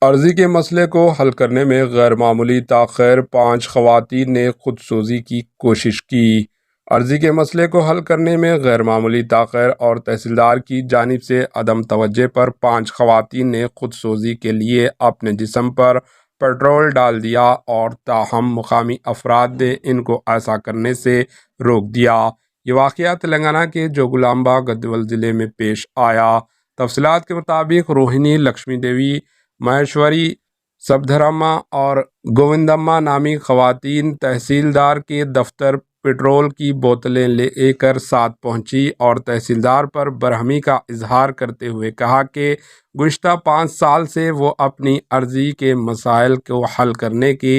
अर्जी के मसले को हल करने में गैरमामूली ताख़ीर, 5 ख़वातीन ने खुदसोज़ी की कोशिश की। अर्जी के मसले को हल करने में गैरमामूली ताख़ीर और तहसीलदार की जानिब से अदम तवज्जो पर 5 ख़वातीन ने खुदसोज़ी के लिए अपने जिस्म पर पेट्रोल डाल दिया और ताहम मुकामी अफराद ने इनको ऐसा करने से रोक दिया। ये वाक़या तेलंगाना के जोगुलांबा गद्वाल ज़िले में पेश आया। तफसीलात के मुताबिक रोहिणी, लक्ष्मी देवी, महेश्वरी, सबधरम्मा और गोविंदम्मा नामी ख़वातीन तहसीलदार के दफ्तर पेट्रोल की बोतलें लेकर साथ पहुंची और तहसीलदार पर बरहमी का इजहार करते हुए कहा कि गुज़िश्ता 5 साल से वो अपनी अर्जी के मसाइल को हल करने की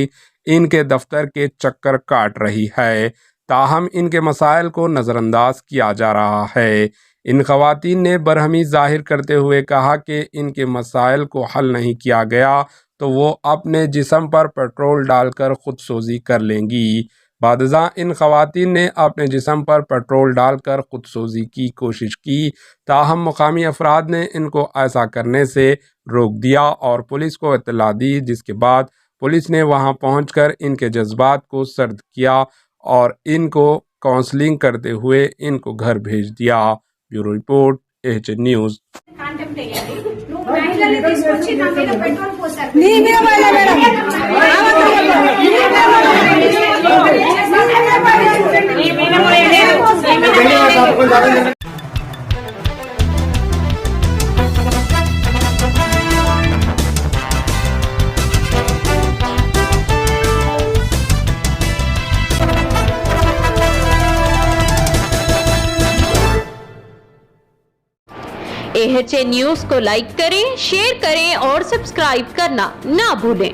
इनके दफ्तर के चक्कर काट रही है, ताहम इनके मसाइल को नज़रअंदाज किया जा रहा है। इन ख़वातीन ने बरहमी ज़ाहिर करते हुए कहा कि इनके मसाइल को हल नहीं किया गया तो वो अपने जिस्म पर पेट्रोल डालकर खुदसोज़ी कर लेंगी। बादशाह इन ख़वातीन ने अपने जिस्म पर पेट्रोल डालकर खुदसोज़ी की कोशिश की, ताहम मुकामी अफराद ने इनको ऐसा करने से रोक दिया और पुलिस को इत्तला दी, जिसके बाद पुलिस ने वहां पहुंचकर इनके जज्बात को सर्द किया और इनको काउंसलिंग करते हुए इनको घर भेज दिया। Bureau report, AHN news. AHN news को लाइक करें, शेयर करें और सब्सक्राइब करना ना भूलें।